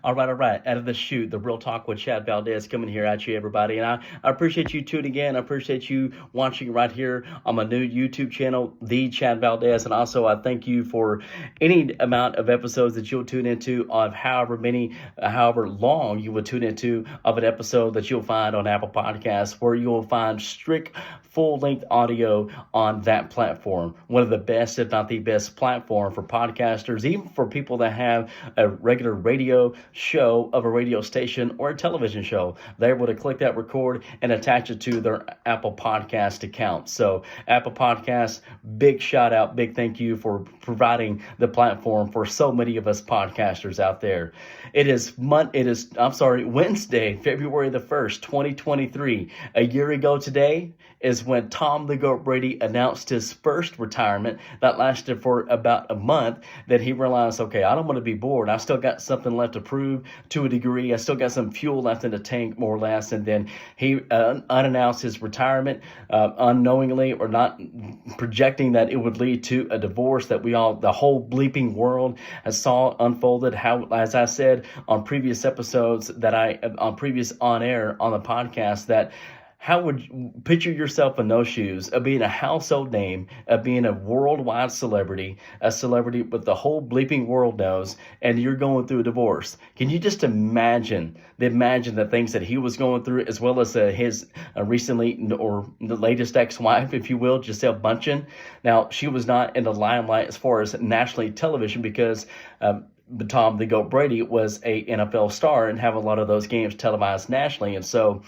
All right. Out of the chute, the real talk with Chad Valdez coming here at you, everybody. And I appreciate you tuning in. I appreciate you watching right here on my new YouTube channel, The Chad Valdez. And also, I thank you for any amount of episodes that you'll tune into of however long you will tune into of an episode that you'll find on Apple Podcasts, where you'll find strict full-length audio on that platform. One of the best, if not the best platform for podcasters, even for people that have a regular radio show of a radio station or a television show. They're able to click that record and attach it to their Apple Podcast account. So Apple Podcasts, big shout out, big thank you for providing the platform for so many of us podcasters out there. It is Wednesday, February the 1st, 2023. A year ago today is when Tom the Goat Brady announced his first retirement. That lasted for about a month. That he realized, okay, I don't want to be bored. I still got something left to prove to a degree. I still got some fuel left in the tank, more or less. And then he unannounced his retirement, unknowingly or not projecting that it would lead to a divorce that the whole bleeping world saw unfolded. How, as I said on previous episodes on previous on air on the podcast, that how would you picture yourself in those shoes of being a household name, of being a worldwide celebrity, a celebrity with the whole bleeping world knows, and you're going through a divorce? Can you just imagine the things that he was going through, as well as his recently, or the latest ex-wife, if you will, Gisele Bundchen? Now, she was not in the limelight as far as nationally television because Tom the Goat Brady was a NFL star and have a lot of those games televised nationally. And so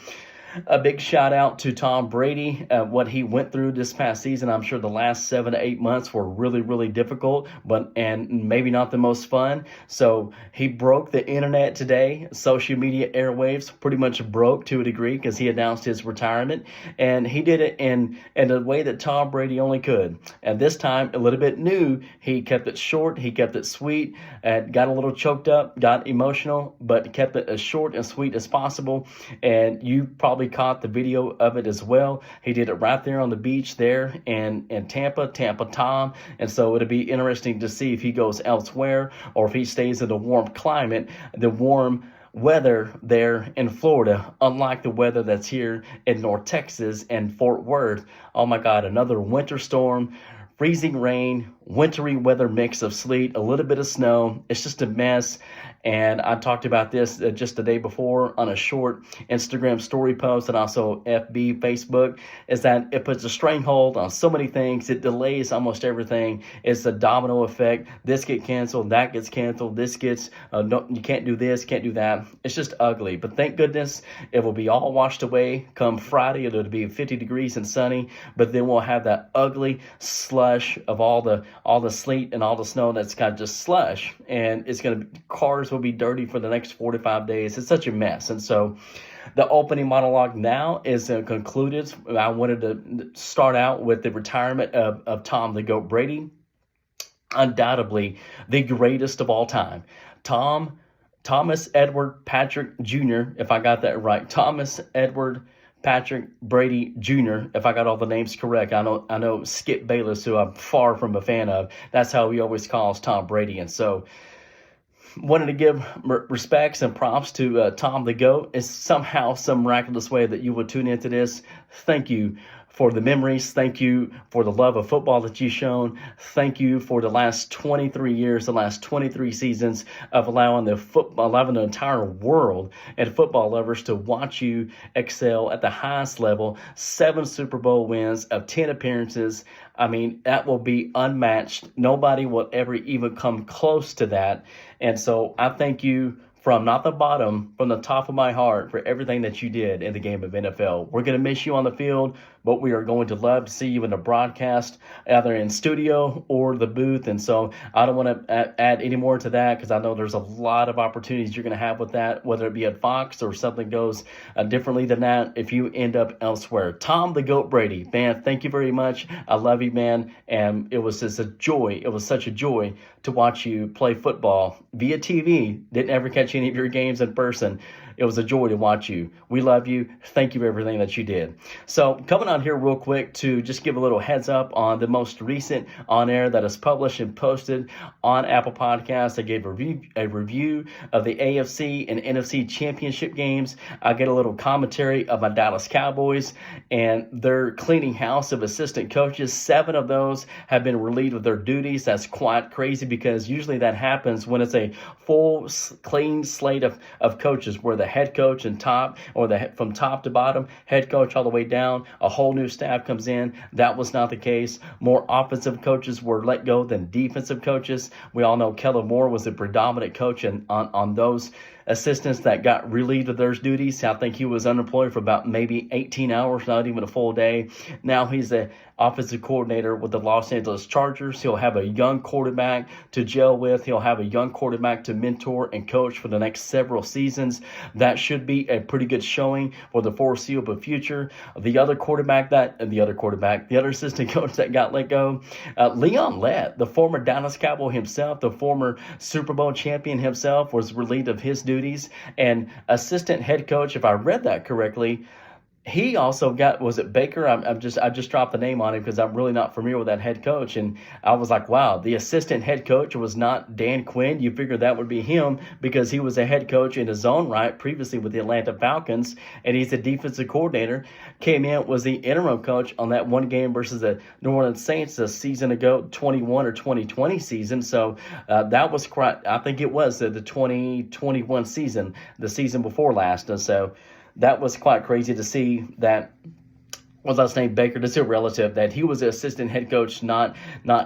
a big shout out to Tom Brady, what he went through this past season. I'm sure the last 7 to 8 months were really, really difficult, and maybe not the most fun. So he broke the internet today. Social media airwaves pretty much broke to a degree because he announced his retirement, and he did it in a way that Tom Brady only could. And this time, a little bit new. He kept it short. He kept it sweet. Got a little choked up, got emotional, but kept it as short and sweet as possible. And you probably caught the video of it as well. He did it right there on the beach there in Tampa Tom. And so it'll be interesting to see if he goes elsewhere or if he stays in the warm climate, the warm weather there in Florida, unlike the weather that's here in North Texas and Fort Worth. Oh my God, another winter storm. Freezing rain, wintry weather mix of sleet, a little bit of snow. It's just a mess. And I talked about this just the day before on a short Instagram story post and also FB, Facebook, is that it puts a stranglehold on so many things. It delays almost everything. It's a domino effect. This gets canceled, that gets canceled, this gets, no, you can't do this, can't do that. It's just ugly. But thank goodness it will be all washed away come Friday. It'll be 50 degrees and sunny, but then we'll have that ugly slush of all the sleet and all the snow that's kind of just slush. And it's going to be, cars will be dirty for the next 45 days. It's such a mess. And so the opening monologue now is concluded. I wanted to start out with the retirement of Tom the Goat Brady, undoubtedly the greatest of all time. Thomas Edward Patrick Jr., if I got that right. Thomas Edward Patrick Brady Jr., if I got all the names correct. I know Skip Bayless, who I'm far from a fan of, that's how he always calls Tom Brady. And so wanted to give respects and props to Tom the Goat. It's somehow some miraculous way that you would tune into this. Thank you for the memories. Thank you for the love of football that you've shown. Thank you for the last 23 years, the last 23 seasons of allowing the entire world and football lovers to watch you excel at the highest level. 7 Super Bowl wins of 10 appearances. I mean, that will be unmatched. Nobody will ever even come close to that. And so I thank you from not the bottom, from the top of my heart, for everything that you did in the game of NFL. We're going to miss you on the field, but we are going to love to see you in the broadcast, either in studio or the booth. And so I don't want to add any more to that because I know there's a lot of opportunities you're going to have with that, whether it be at Fox or something goes differently than that if you end up elsewhere. Tom the Goat Brady, man, thank you very much. I love you, man. And it was just a joy. It was such a joy to watch you play football via TV. Didn't ever catch any of your games in person. It was a joy to watch you. We love you. Thank you for everything that you did. So coming on here real quick to just give a little heads up on the most recent on air that is published and posted on Apple Podcasts. I gave a review of the AFC and NFC championship games. I get a little commentary of my Dallas Cowboys and their cleaning house of assistant coaches. 7 of those have been relieved of their duties. That's quite crazy because usually that happens when it's a full clean slate of coaches where the head coach and top, or from top to bottom, head coach all the way down, a whole new staff comes in. That was not the case. More offensive coaches were let go than defensive coaches. We all know Kellen Moore was the predominant coach on those assistants that got relieved of their duties. I think he was unemployed for about maybe 18 hours, not even a full day. Now he's the offensive coordinator with the Los Angeles Chargers. He'll have a young quarterback to gel with. He'll have a young quarterback to mentor and coach for the next several seasons. That should be a pretty good showing for the foreseeable future. The other assistant coach that got let go, Leon Lett, the former Dallas Cowboy himself, the former Super Bowl champion himself, was relieved of his duties. And assistant head coach, if I read that correctly, he also got, was it Baker? I just dropped the name on him because I'm really not familiar with that head coach. And I was like, wow, the assistant head coach was not Dan Quinn. You figured that would be him because he was a head coach in his own right previously with the Atlanta Falcons, and he's a defensive coordinator. Came in, was the interim coach on that one game versus the New Orleans Saints a season ago, 21 or 2020 season. So that was quite, I think it was the 2021 season, the season before last. And so that was quite crazy to see that. What's last name? Baker. That's a relative that he was the assistant head coach, not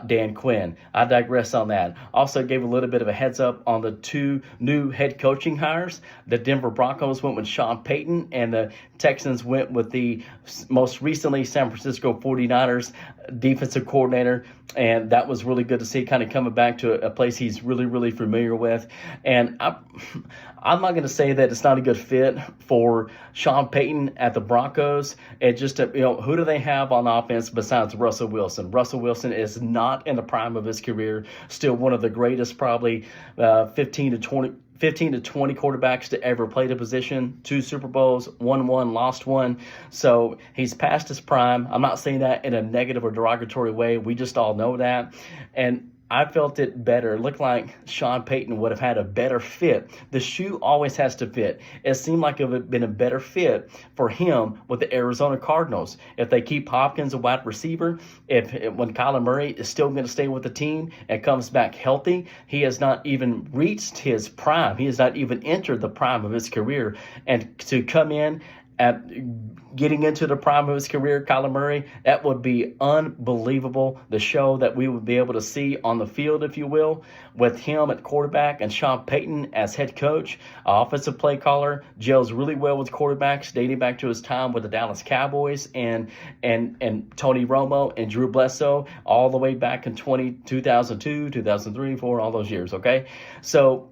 Dan Quinn. I digress on that. Also gave a little bit of a heads up on the 2 new head coaching hires. The Denver Broncos went with Sean Payton, and the Texans went with the most recently San Francisco 49ers defensive coordinator. And that was really good to see, kind of coming back to a place he's really, really familiar with. And I'm not going to say that it's not a good fit for Sean Payton at the Broncos. And just, who do they have on offense besides Russell Wilson? Russell Wilson is not in the prime of his career, still one of the greatest, probably 15 to 20 quarterbacks to ever play the position. 2 Super Bowls, won one, lost one. So he's past his prime. I'm not saying that in a negative or derogatory way. We just all know that. And I felt it better. It looked like Sean Payton would have had a better fit. The shoe always has to fit. It seemed like it would have been a better fit for him with the Arizona Cardinals. If they keep Hopkins a wide receiver, when Kyler Murray is still going to stay with the team and comes back healthy, he has not even reached his prime. He has not even entered the prime of his career. And to come in at getting into the prime of his career, Kyler Murray, that would be unbelievable. The show that we would be able to see on the field, if you will, with him at quarterback and Sean Payton as head coach, offensive play caller, gels really well with quarterbacks, dating back to his time with the Dallas Cowboys and Tony Romo and Drew Bledsoe, all the way back in 2002, 2003, 2004, all those years, okay? So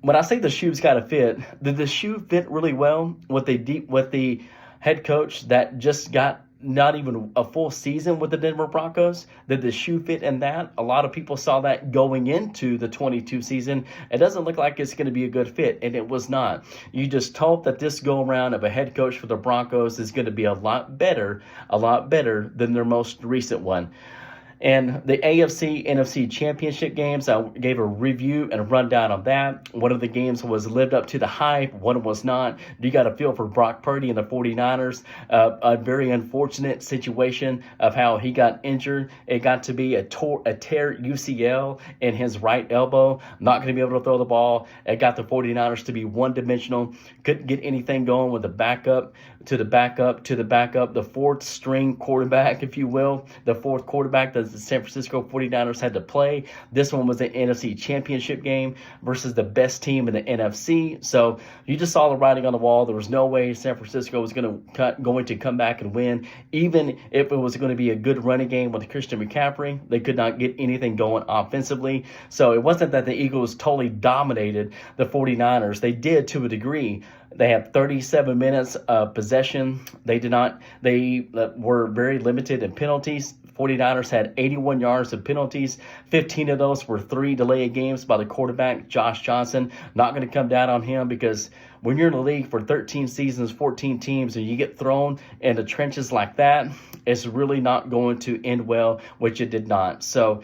when I say the shoe's got to fit, did the shoe fit really well with the head coach that just got not even a full season with the Denver Broncos? Did the shoe fit in that? A lot of people saw that going into the 22 season. It doesn't look like it's going to be a good fit, and it was not. You just hope that this go-around of a head coach for the Broncos is going to be a lot better than their most recent one. And the AFC, NFC championship games, I gave a review and a rundown of that. One of the games was lived up to the hype. One was not. You got a feel for Brock Purdy and the 49ers. A very unfortunate situation of how he got injured. It got to be a tear UCL in his right elbow. Not going to be able to throw the ball. It got the 49ers to be one-dimensional. Couldn't get anything going with the backup to the backup to the backup. The fourth string quarterback, if you will. The fourth quarterback that the San Francisco 49ers had to play. This one was an NFC championship game versus the best team in the NFC. So you just saw the writing on the wall. There was no way San Francisco was going to come back and win. Even if it was going to be a good running game with Christian McCaffrey, they could not get anything going offensively. So it wasn't that the Eagles totally dominated the 49ers. They did to a degree. They had 37 minutes of possession. They were very limited in penalties. 49ers had 81 yards of penalties. 15 of those were 3 delayed games by the quarterback, Josh Johnson. Not going to come down on him because when you're in the league for 13 seasons, 14 teams, and you get thrown in the trenches like that, it's really not going to end well, which it did not. So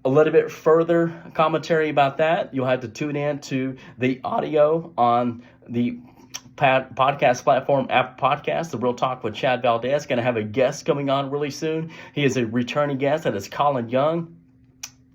a little bit further commentary about that, you'll have to tune in to the audio on the podcast platform, Apple Podcasts, The Real Talk with Chad Valdez. Going to have a guest coming on really soon. He is a returning guest, that is Colin Young,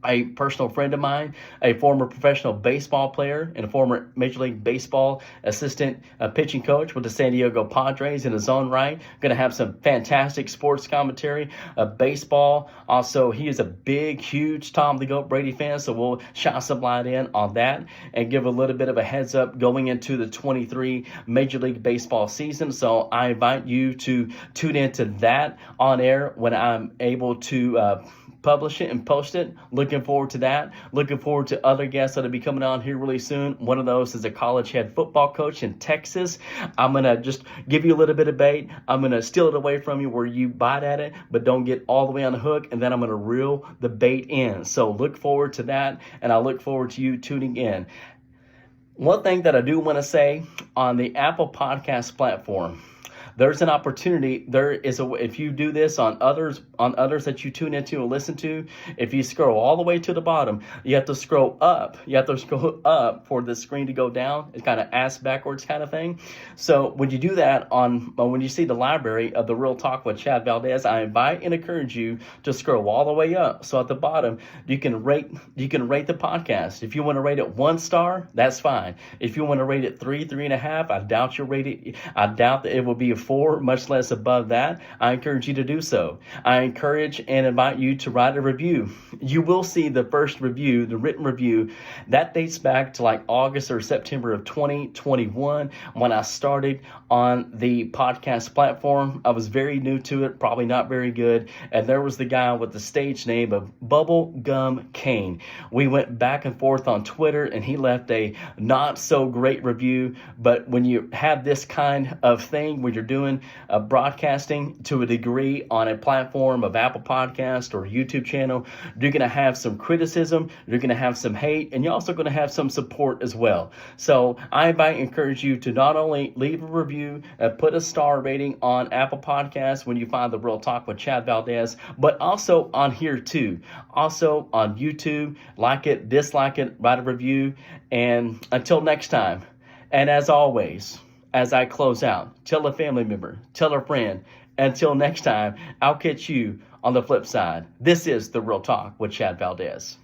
a personal friend of mine, a former professional baseball player and a former Major League Baseball assistant pitching coach with the San Diego Padres in his own right. Going to have some fantastic sports commentary, baseball. Also, he is a big, huge Tom the Goat Brady fan, so we'll shine some light in on that and give a little bit of a heads up going into the 23 Major League Baseball season. So I invite you to tune into that on air when I'm able to publish it and post it. Looking forward to that. Looking forward to other guests that'll be coming on here really soon. One of those is a college head football coach in Texas. I'm going to just give you a little bit of bait. I'm going to steal it away from you where you bite at it, but don't get all the way on the hook. And then I'm going to reel the bait in. So look forward to that. And I look forward to you tuning in. One thing that I do want to say on the Apple Podcast platform, there's an opportunity. There is if you do this on others that you tune into and listen to, if you scroll all the way to the bottom, you have to scroll up. You have to scroll up for the screen to go down. It's kind of ass backwards kind of thing. So when you do that when you see the library of The Real Talk with Chad Valdez, I invite and encourage you to scroll all the way up. So at the bottom, you can rate the podcast. If you want to rate it 1 star, that's fine. If you want to rate it 3.5, I doubt you'll rate it. I doubt that it will be a 4, much less above that. I encourage you to do so. I encourage and invite you to write a review. You will see the first review, the written review, that dates back to like August or September of 2021 when I started on the podcast platform. I was very new to it, probably not very good, and there was the guy with the stage name of Bubblegum Kane. We went back and forth on Twitter, and he left a not so great review, but when you have this kind of thing where you're doing broadcasting to a degree on a platform of Apple Podcast or YouTube channel, you're going to have some criticism, you're going to have some hate, and you're also going to have some support as well. So I encourage you to not only leave a review, put a star rating on Apple Podcasts when you find The Real Talk with Chad Valdez, but also on here too. Also on YouTube, like it, dislike it, write a review, and until next time, and as always, as I close out, tell a family member, tell a friend. Until next time, I'll catch you on the flip side. This is The Real Talk with Chad Valdez.